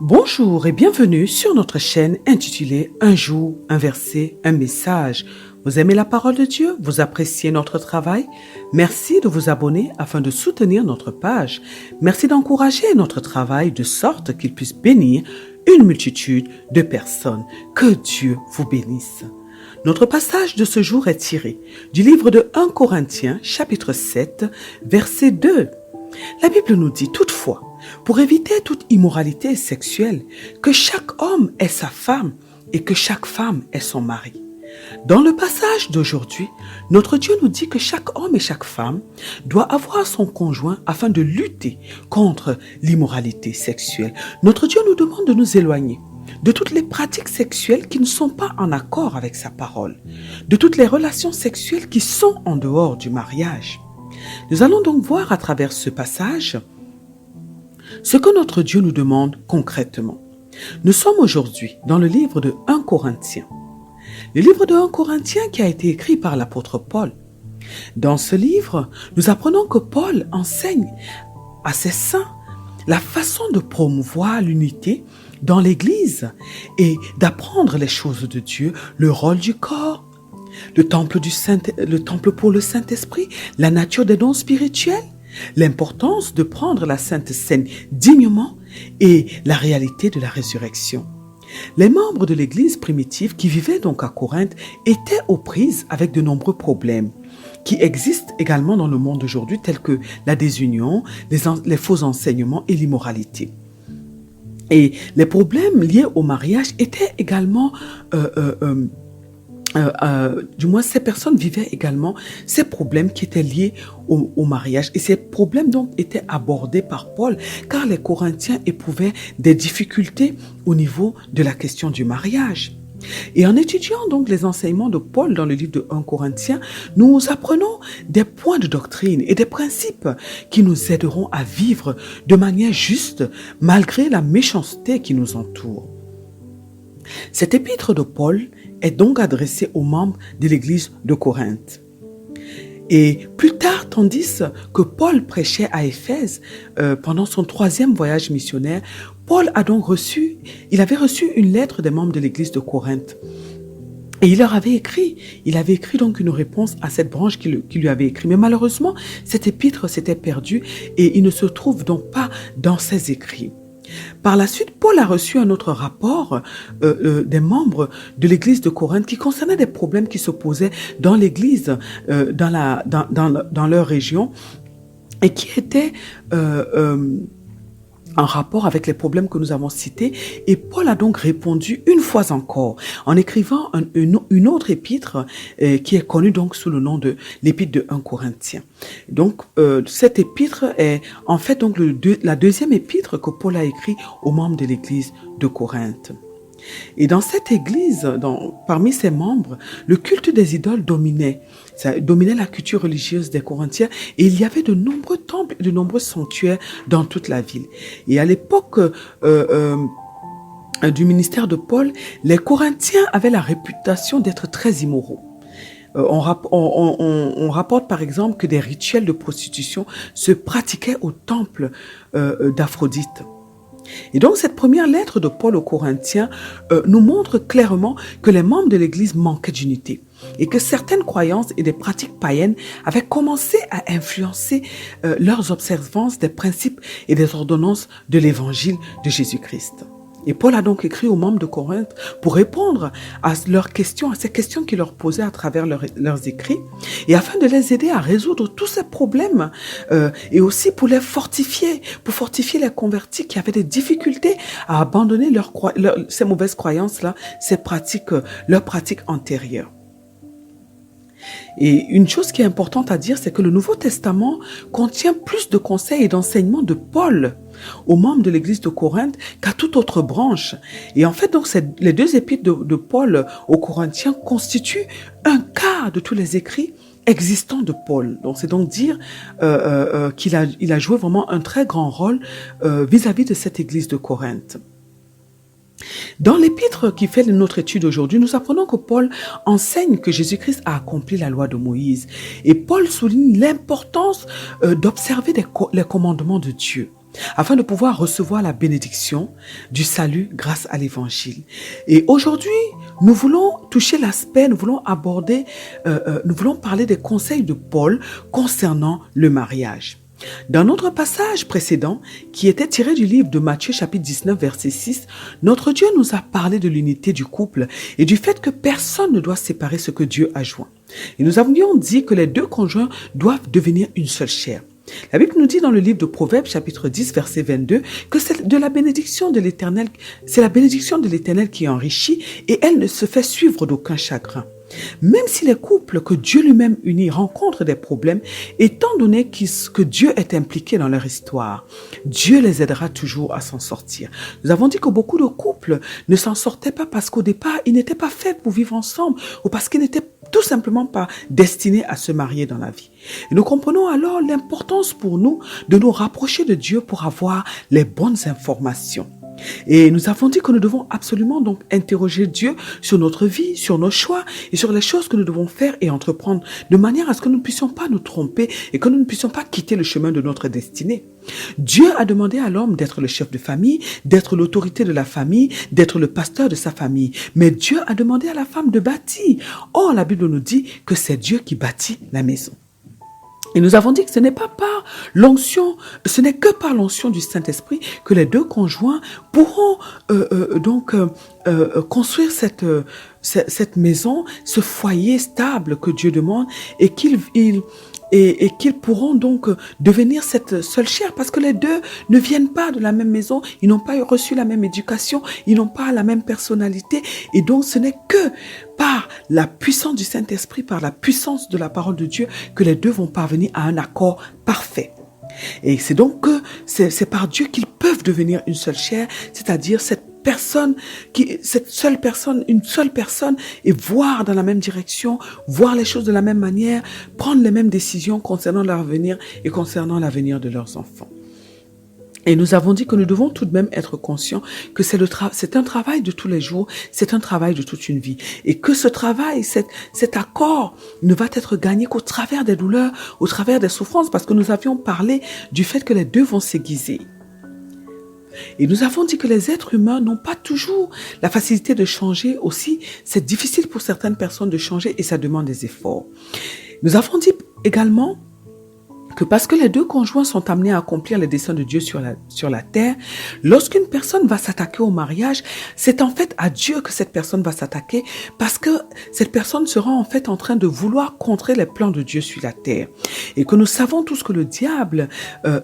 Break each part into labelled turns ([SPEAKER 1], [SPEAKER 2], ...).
[SPEAKER 1] Bonjour et bienvenue sur notre chaîne intitulée Un jour, un verset, un message. Vous aimez la parole de Dieu? Vous appréciez notre travail? Merci de vous abonner afin de soutenir notre page. Merci d'encourager notre travail de sorte qu'il puisse bénir une multitude de personnes. Que Dieu vous bénisse. Notre passage de ce jour est tiré du livre de 1 Corinthiens, chapitre 7, verset 2. La Bible nous dit toutefois, pour éviter toute immoralité sexuelle, que chaque homme ait sa femme et que chaque femme ait son mari. Dans le passage d'aujourd'hui, notre Dieu nous dit que chaque homme et chaque femme doit avoir son conjoint afin de lutter contre l'immoralité sexuelle. Notre Dieu nous demande de nous éloigner de toutes les pratiques sexuelles qui ne sont pas en accord avec sa parole, de toutes les relations sexuelles qui sont en dehors du mariage. Nous allons donc voir à travers ce passage ce que notre Dieu nous demande concrètement. Nous sommes aujourd'hui dans le livre de 1 Corinthiens. Le livre de 1 Corinthiens qui a été écrit par l'apôtre Paul. Dans ce livre, nous apprenons que Paul enseigne à ses saints la façon de promouvoir l'unité dans l'Église et d'apprendre les choses de Dieu, le rôle du corps, le temple pour le Saint-Esprit, la nature des dons spirituels, l'importance de prendre la Sainte Seine dignement et la réalité de la résurrection. Les membres de l'Église primitive qui vivaient donc à Corinthe étaient aux prises avec de nombreux problèmes qui existent également dans le monde d'aujourd'hui tels que la désunion, les faux enseignements et l'immoralité. Et les problèmes liés au mariage étaient également du moins ces personnes vivaient également ces problèmes qui étaient liés au mariage. Et ces problèmes donc étaient abordés par Paul car les Corinthiens éprouvaient des difficultés au niveau de la question du mariage. Et en étudiant donc les enseignements de Paul dans le livre de 1 Corinthiens, nous apprenons des points de doctrine et des principes qui nous aideront à vivre de manière juste malgré la méchanceté qui nous entoure. Cette épître de Paul est donc adressée aux membres de l'église de Corinthe. Et plus tard, tandis que Paul prêchait à Éphèse pendant son 3e voyage missionnaire, Paul avait reçu une lettre des membres de l'église de Corinthe. Et il avait écrit donc une réponse à cette branche qui lui avait écrit. Mais malheureusement, cette épître s'était perdue et il ne se trouve donc pas dans ses écrits. Par la suite, Paul a reçu un autre rapport des membres de l'église de Corinthe qui concernait des problèmes qui se posaient dans l'église, dans leur région et qui étaient en rapport avec les problèmes que nous avons cités. Et Paul a donc répondu une fois encore en écrivant une autre épître qui est connue donc sous le nom de l'épître de 1 Corinthiens. Donc cette épître est en fait donc la deuxième épître que Paul a écrite aux membres de l'église de Corinthe. Et dans cette église, parmi ses membres, le culte des idoles dominait la culture religieuse des Corinthiens et il y avait de nombreux temples et de nombreux sanctuaires dans toute la ville. Et à l'époque du ministère de Paul, les Corinthiens avaient la réputation d'être très immoraux. On rapporte par exemple que des rituels de prostitution se pratiquaient au temple d'Aphrodite. Et donc cette première lettre de Paul aux Corinthiens nous montre clairement que les membres de l'Église manquaient d'unité et que certaines croyances et des pratiques païennes avaient commencé à influencer leurs observances des principes et des ordonnances de l'Évangile de Jésus-Christ. Et Paul a donc écrit aux membres de Corinthe pour répondre à leurs questions, à ces questions qu'il leur posait à travers leurs écrits, et afin de les aider à résoudre tous ces problèmes, et aussi pour fortifier les convertis qui avaient des difficultés à abandonner ces mauvaises croyances-là, leurs pratiques antérieures. Et une chose qui est importante à dire, c'est que le Nouveau Testament contient plus de conseils et d'enseignements de Paul aux membres de l'église de Corinthe qu'à toute autre branche. Et en fait, donc, les deux épîtres de Paul aux Corinthiens constituent un quart de tous les écrits existants de Paul. Donc, c'est donc dire qu'il a joué vraiment un très grand rôle vis-à-vis de cette église de Corinthe. Dans l'épître qui fait notre étude aujourd'hui, nous apprenons que Paul enseigne que Jésus-Christ a accompli la loi de Moïse. Et Paul souligne l'importance d'observer les commandements de Dieu. afin de pouvoir recevoir la bénédiction du salut grâce à l'évangile. Et aujourd'hui, nous voulons toucher l'aspect, nous voulons aborder, nous voulons parler des conseils de Paul concernant le mariage. Dans notre passage précédent, qui était tiré du livre de Matthieu chapitre 19 verset 6, notre Dieu nous a parlé de l'unité du couple et du fait que personne ne doit séparer ce que Dieu a joint. Et nous avions dit que les deux conjoints doivent devenir une seule chair. La Bible nous dit dans le livre de Proverbes, chapitre 10, verset 22, que c'est de la bénédiction de l'Éternel, c'est la bénédiction de l'Éternel qui enrichit et elle ne se fait suivre d'aucun chagrin. Même si les couples que Dieu lui-même unit rencontrent des problèmes, étant donné que Dieu est impliqué dans leur histoire, Dieu les aidera toujours à s'en sortir. Nous avons dit que beaucoup de couples ne s'en sortaient pas parce qu'au départ, ils n'étaient pas faits pour vivre ensemble ou parce qu'ils n'étaient tout simplement pas destinés à se marier dans la vie. Et nous comprenons alors l'importance pour nous de nous rapprocher de Dieu pour avoir les bonnes informations. Et nous avons dit que nous devons absolument donc interroger Dieu sur notre vie, sur nos choix et sur les choses que nous devons faire et entreprendre de manière à ce que nous ne puissions pas nous tromper et que nous ne puissions pas quitter le chemin de notre destinée. Dieu a demandé à l'homme d'être le chef de famille, d'être l'autorité de la famille, d'être le pasteur de sa famille. Mais Dieu a demandé à la femme de bâtir. Or, la Bible nous dit que c'est Dieu qui bâtit la maison. Et nous avons dit que ce n'est pas par l'onction, ce n'est que par l'onction du Saint-Esprit que les deux conjoints pourront construire cette maison, ce foyer stable que Dieu demande et qu'ils pourront donc devenir cette seule chair parce que les deux ne viennent pas de la même maison, ils n'ont pas reçu la même éducation, ils n'ont pas la même personnalité et donc ce n'est que par la puissance du Saint-Esprit, par la puissance de la parole de Dieu que les deux vont parvenir à un accord parfait. Et c'est donc que c'est par Dieu qu'ils peuvent devenir une seule chair, c'est-à-dire une seule personne et voir dans la même direction, voir les choses de la même manière, prendre les mêmes décisions concernant leur avenir et concernant l'avenir de leurs enfants. Et nous avons dit que nous devons tout de même être conscients que c'est un travail de tous les jours, c'est un travail de toute une vie. Et que ce travail, cet accord ne va être gagné qu'au travers des douleurs, au travers des souffrances, parce que nous avions parlé du fait que les deux vont s'aiguiser. Et nous avons dit que les êtres humains n'ont pas toujours la facilité de changer aussi. C'est difficile pour certaines personnes de changer et ça demande des efforts. Nous avons dit également que parce que les deux conjoints sont amenés à accomplir les desseins de Dieu sur la terre, lorsqu'une personne va s'attaquer au mariage, c'est en fait à Dieu que cette personne va s'attaquer parce que cette personne sera en fait en train de vouloir contrer les plans de Dieu sur la terre. Et que nous savons tous que le diable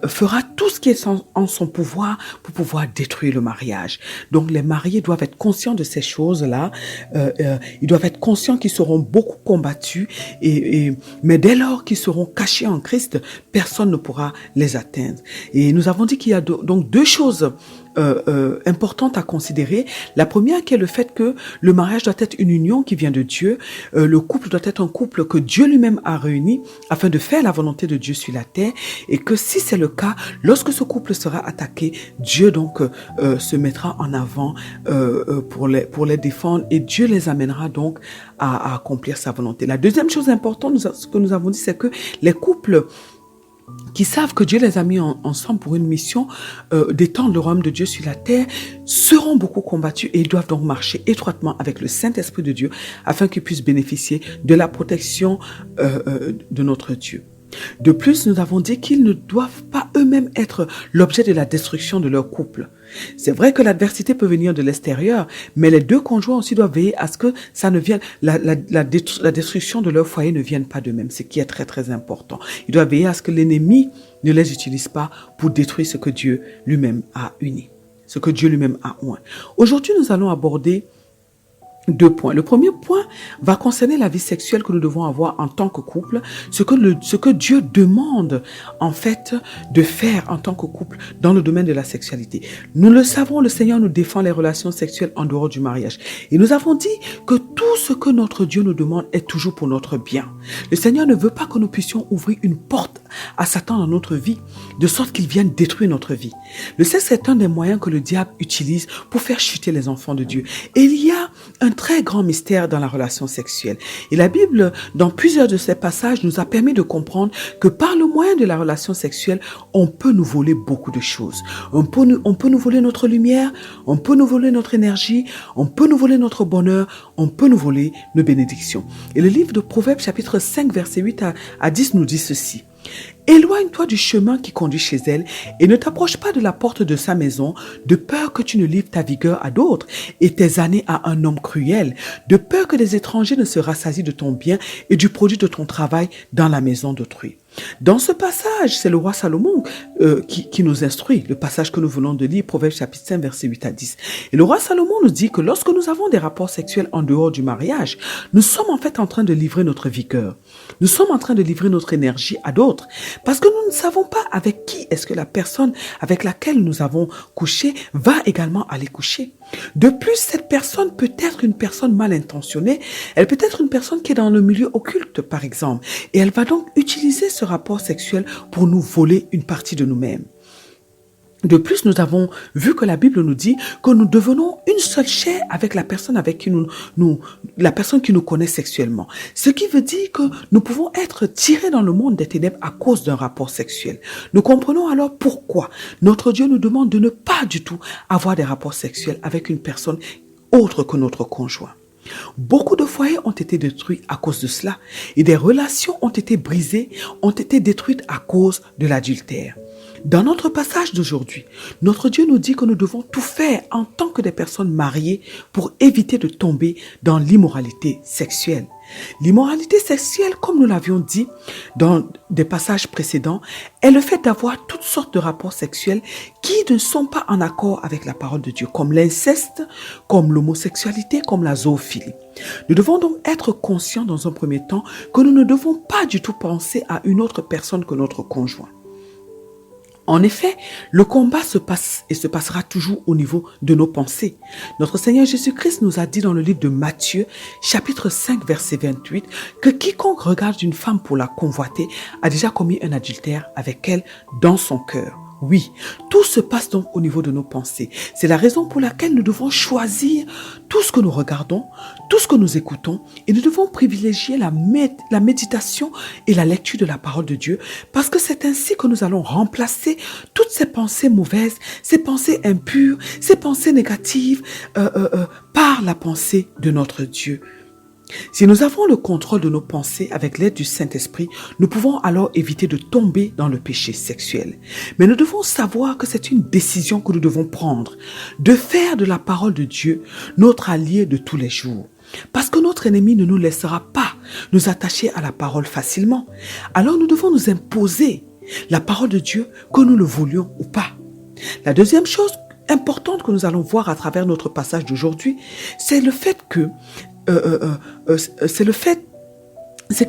[SPEAKER 1] fera tout ce qui est en son pouvoir pour pouvoir détruire le mariage. Donc les mariés doivent être conscients de ces choses-là. Ils doivent être conscients qu'ils seront beaucoup combattus, mais dès lors qu'ils seront cachés en Christ, personne ne pourra les atteindre. Et nous avons dit qu'il y a donc deux choses importantes à considérer. La première qui est le fait que le mariage doit être une union qui vient de Dieu. Le couple doit être un couple que Dieu lui-même a réuni afin de faire la volonté de Dieu sur la terre. Et que si c'est le cas, lorsque ce couple sera attaqué, Dieu donc se mettra en avant pour les défendre et Dieu les amènera donc à accomplir sa volonté. La deuxième chose importante, ce que nous avons dit, c'est que les couples qui savent que Dieu les a mis ensemble pour une mission d'étendre le royaume de Dieu sur la terre, seront beaucoup combattus et ils doivent donc marcher étroitement avec le Saint-Esprit de Dieu afin qu'ils puissent bénéficier de la protection de notre Dieu. De plus, nous avons dit qu'ils ne doivent pas eux-mêmes être l'objet de la destruction de leur couple. C'est vrai que l'adversité peut venir de l'extérieur, mais les deux conjoints aussi doivent veiller à ce que ça ne vienne, la destruction de leur foyer ne vienne pas d'eux-mêmes, ce qui est très très important. Ils doivent veiller à ce que l'ennemi ne les utilise pas pour détruire ce que Dieu lui-même a uni, ce que Dieu lui-même a oint. Aujourd'hui, nous allons aborder deux points. Le premier point va concerner la vie sexuelle que nous devons avoir en tant que couple, ce que Dieu demande en fait de faire en tant que couple dans le domaine de la sexualité. Nous le savons, le Seigneur nous défend les relations sexuelles en dehors du mariage. Et nous avons dit que tout ce que notre Dieu nous demande est toujours pour notre bien. Le Seigneur ne veut pas que nous puissions ouvrir une porte à Satan dans notre vie, de sorte qu'il vienne détruire notre vie. Le sexe est un des moyens que le diable utilise pour faire chuter les enfants de Dieu. Et il y a un très grand mystère dans la relation sexuelle. Et la Bible, dans plusieurs de ces passages, nous a permis de comprendre que par le moyen de la relation sexuelle, on peut nous voler beaucoup de choses. On peut nous voler notre lumière, on peut nous voler notre énergie, on peut nous voler notre bonheur, on peut nous voler nos bénédictions. Et le livre de Proverbes, chapitre 5, verset 8 à 10 nous dit ceci. Éloigne-toi du chemin qui conduit chez elle et ne t'approche pas de la porte de sa maison, de peur que tu ne livres ta vigueur à d'autres et tes années à un homme cruel, de peur que les étrangers ne se rassasient de ton bien et du produit de ton travail dans la maison d'autrui. Dans ce passage, c'est le roi Salomon qui nous instruit, le passage que nous venons de lire, Proverbes chapitre 5, verset 8 à 10. Et le roi Salomon nous dit que lorsque nous avons des rapports sexuels en dehors du mariage, nous sommes en fait en train de livrer notre vigueur. Nous sommes en train de livrer notre énergie à d'autres parce que nous ne savons pas avec qui est-ce que la personne avec laquelle nous avons couché va également aller coucher. De plus, cette personne peut être une personne mal intentionnée, elle peut être une personne qui est dans le milieu occulte par exemple, et elle va donc utiliser ce rapport sexuel pour nous voler une partie de nous-mêmes. De plus, nous avons vu que la Bible nous dit que nous devenons une seule chair avec la personne avec qui la personne qui nous connaît sexuellement. Ce qui veut dire que nous pouvons être tirés dans le monde des ténèbres à cause d'un rapport sexuel. Nous comprenons alors pourquoi notre Dieu nous demande de ne pas du tout avoir des rapports sexuels avec une personne autre que notre conjoint. Beaucoup de foyers ont été détruits à cause de cela et des relations ont été brisées, ont été détruites à cause de l'adultère. Dans notre passage d'aujourd'hui, notre Dieu nous dit que nous devons tout faire en tant que des personnes mariées pour éviter de tomber dans l'immoralité sexuelle. L'immoralité sexuelle, comme nous l'avions dit dans des passages précédents, est le fait d'avoir toutes sortes de rapports sexuels qui ne sont pas en accord avec la parole de Dieu, comme l'inceste, comme l'homosexualité, comme la zoophilie. Nous devons donc être conscients dans un premier temps que nous ne devons pas du tout penser à une autre personne que notre conjoint. En effet, le combat se passe et se passera toujours au niveau de nos pensées. Notre Seigneur Jésus-Christ nous a dit dans le livre de Matthieu, chapitre 5, verset 28, que quiconque regarde une femme pour la convoiter a déjà commis un adultère avec elle dans son cœur. Oui, tout se passe donc au niveau de nos pensées. C'est la raison pour laquelle nous devons choisir tout ce que nous regardons, tout ce que nous écoutons, et nous devons privilégier la méditation et la lecture de la parole de Dieu, parce que c'est ainsi que nous allons remplacer toutes ces pensées mauvaises, ces pensées impures, ces pensées négatives, par la pensée de notre Dieu. Si nous avons le contrôle de nos pensées avec l'aide du Saint-Esprit, nous pouvons alors éviter de tomber dans le péché sexuel. Mais nous devons savoir que c'est une décision que nous devons prendre, de faire de la parole de Dieu notre allié de tous les jours. Parce que notre ennemi ne nous laissera pas nous attacher à la parole facilement. Alors nous devons nous imposer la parole de Dieu, que nous le voulions ou pas. La deuxième chose importante que nous allons voir à travers notre passage d'aujourd'hui, c'est le fait que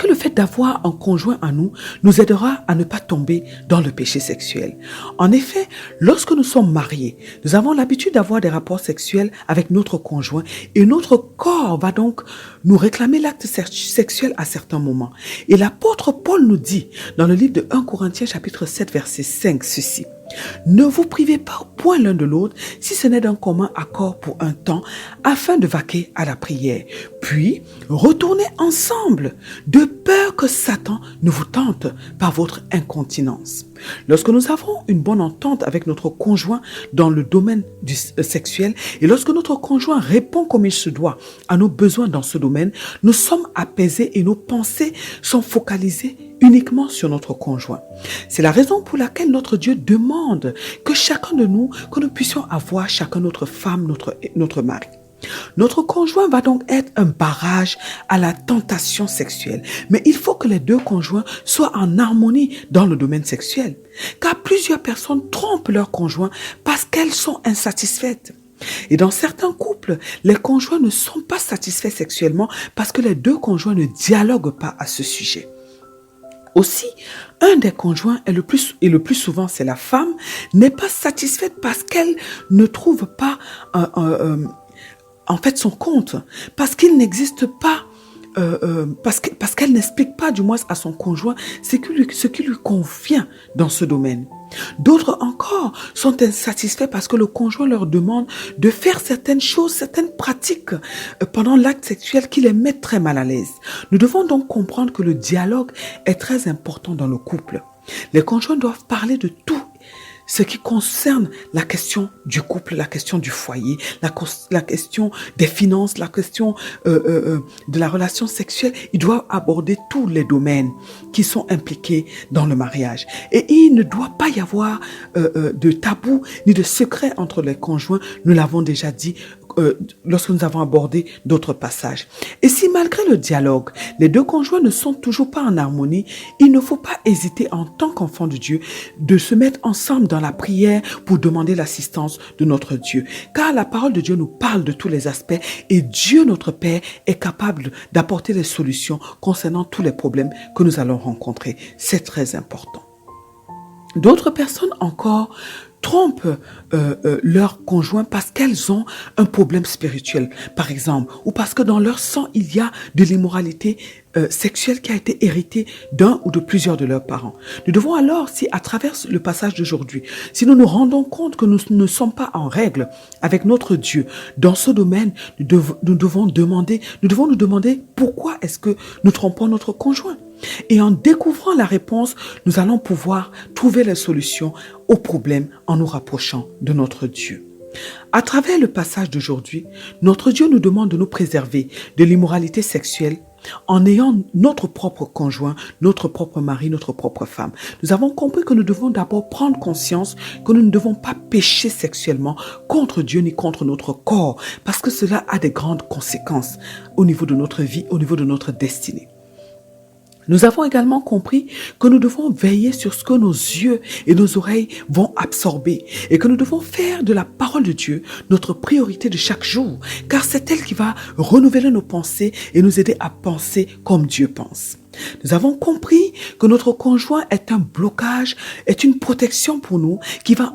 [SPEAKER 1] le fait d'avoir un conjoint à nous aidera à ne pas tomber dans le péché sexuel. En effet, lorsque nous sommes mariés, nous avons l'habitude d'avoir des rapports sexuels avec notre conjoint et notre corps va donc nous réclamer l'acte sexuel à certains moments. Et l'apôtre Paul nous dit dans le livre de 1 Corinthiens chapitre 7 verset 5 ceci. Ne vous privez pas point l'un de l'autre, si ce n'est d'un commun accord pour un temps, afin de vaquer à la prière. Puis, retournez ensemble, de peur que Satan ne vous tente par votre incontinence. Lorsque nous avons une bonne entente avec notre conjoint dans le domaine sexuel, et lorsque notre conjoint répond comme il se doit à nos besoins dans ce domaine, nous sommes apaisés et nos pensées sont focalisées uniquement sur notre conjoint. C'est la raison pour laquelle notre Dieu demande que chacun de nous, que nous puissions avoir chacun notre femme, notre mari. Notre conjoint va donc être un barrage à la tentation sexuelle. Mais il faut que les deux conjoints soient en harmonie dans le domaine sexuel. Car plusieurs personnes trompent leur conjoint parce qu'elles sont insatisfaites. Et dans certains couples, les conjoints ne sont pas satisfaits sexuellement parce que les deux conjoints ne dialoguent pas à ce sujet. Aussi, un des conjoints, et le plus souvent c'est la femme, n'est pas satisfaite parce qu'elle ne trouve pas en fait son compte, parce qu'il n'existe pas parce qu'elle n'explique pas du moins à son conjoint ce qui lui convient dans ce domaine. D'autres encore sont insatisfaits parce que le conjoint leur demande de faire certaines choses, certaines pratiques pendant l'acte sexuel qui les mettent très mal à l'aise. Nous devons donc comprendre que le dialogue est très important dans le couple. Les conjoints doivent parler de tout ce qui concerne la question du couple, la question du foyer, la question des finances, la question de la relation sexuelle. Ils doivent aborder tous les domaines qui sont impliqués dans le mariage. Et il ne doit pas y avoir de tabou ni de secret entre les conjoints. Nous l'avons déjà dit lorsque nous avons abordé d'autres passages. Et si malgré le dialogue, les deux conjoints ne sont toujours pas en harmonie, il ne faut pas hésiter en tant qu'enfant de Dieu de se mettre ensemble dans la prière pour demander l'assistance de notre Dieu. Car la parole de Dieu nous parle de tous les aspects et Dieu, notre Père, est capable d'apporter des solutions concernant tous les problèmes que nous allons rencontrer. C'est très important. D'autres personnes encore trompent leur conjoint parce qu'elles ont un problème spirituel, par exemple, ou parce que dans leur sang, il y a de l'immoralité sexuelle qui a été héritée d'un ou de plusieurs de leurs parents. Nous devons alors, si à travers le passage d'aujourd'hui, si nous nous rendons compte que nous ne sommes pas en règle avec notre Dieu dans ce domaine, nous devons nous demander pourquoi est-ce que nous trompons notre conjoint. Et en découvrant la réponse, nous allons pouvoir trouver les solutions aux problèmes en nous rapprochant de notre Dieu. À travers le passage d'aujourd'hui, notre Dieu nous demande de nous préserver de l'immoralité sexuelle en ayant notre propre conjoint, notre propre mari, notre propre femme. Nous avons compris que nous devons d'abord prendre conscience que nous ne devons pas pécher sexuellement contre Dieu ni contre notre corps, parce que cela a des grandes conséquences au niveau de notre vie, au niveau de notre destinée. Nous avons également compris que nous devons veiller sur ce que nos yeux et nos oreilles vont absorber et que nous devons faire de la parole de Dieu notre priorité de chaque jour, car c'est elle qui va renouveler nos pensées et nous aider à penser comme Dieu pense. Nous avons compris que notre conjoint est un blocage, est une protection pour nous qui va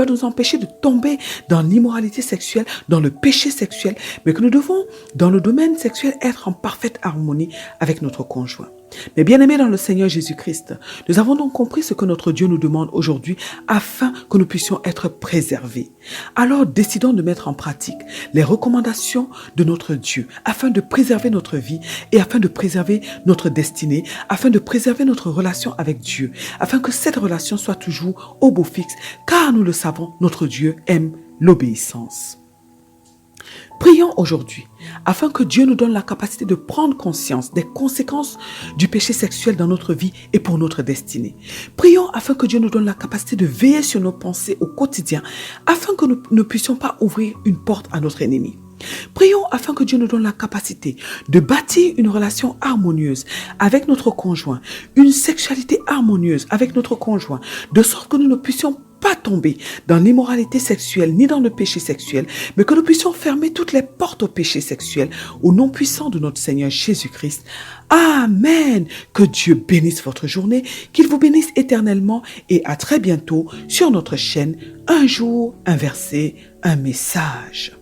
[SPEAKER 1] nous empêcher de tomber dans l'immoralité sexuelle, dans le péché sexuel, mais que nous devons, dans le domaine sexuel, être en parfaite harmonie avec notre conjoint. Mais bien aimés dans le Seigneur Jésus-Christ, nous avons donc compris ce que notre Dieu nous demande aujourd'hui afin que nous puissions être préservés. Alors décidons de mettre en pratique les recommandations de notre Dieu afin de préserver notre vie et afin de préserver notre destinée, afin de préserver notre relation avec Dieu, afin que cette relation soit toujours au beau fixe, car nous le savons, notre Dieu aime l'obéissance. Prions aujourd'hui afin que Dieu nous donne la capacité de prendre conscience des conséquences du péché sexuel dans notre vie et pour notre destinée. Prions afin que Dieu nous donne la capacité de veiller sur nos pensées au quotidien afin que nous ne puissions pas ouvrir une porte à notre ennemi. Prions afin que Dieu nous donne la capacité de bâtir une relation harmonieuse avec notre conjoint, une sexualité harmonieuse avec notre conjoint, de sorte que nous ne puissions pas tomber dans l'immoralité sexuelle ni dans le péché sexuel, mais que nous puissions fermer toutes les portes au péché sexuel au nom puissant de notre Seigneur Jésus-Christ. Amen. Que Dieu bénisse votre journée, qu'il vous bénisse éternellement et à très bientôt sur notre chaîne Un jour, un verset, un message.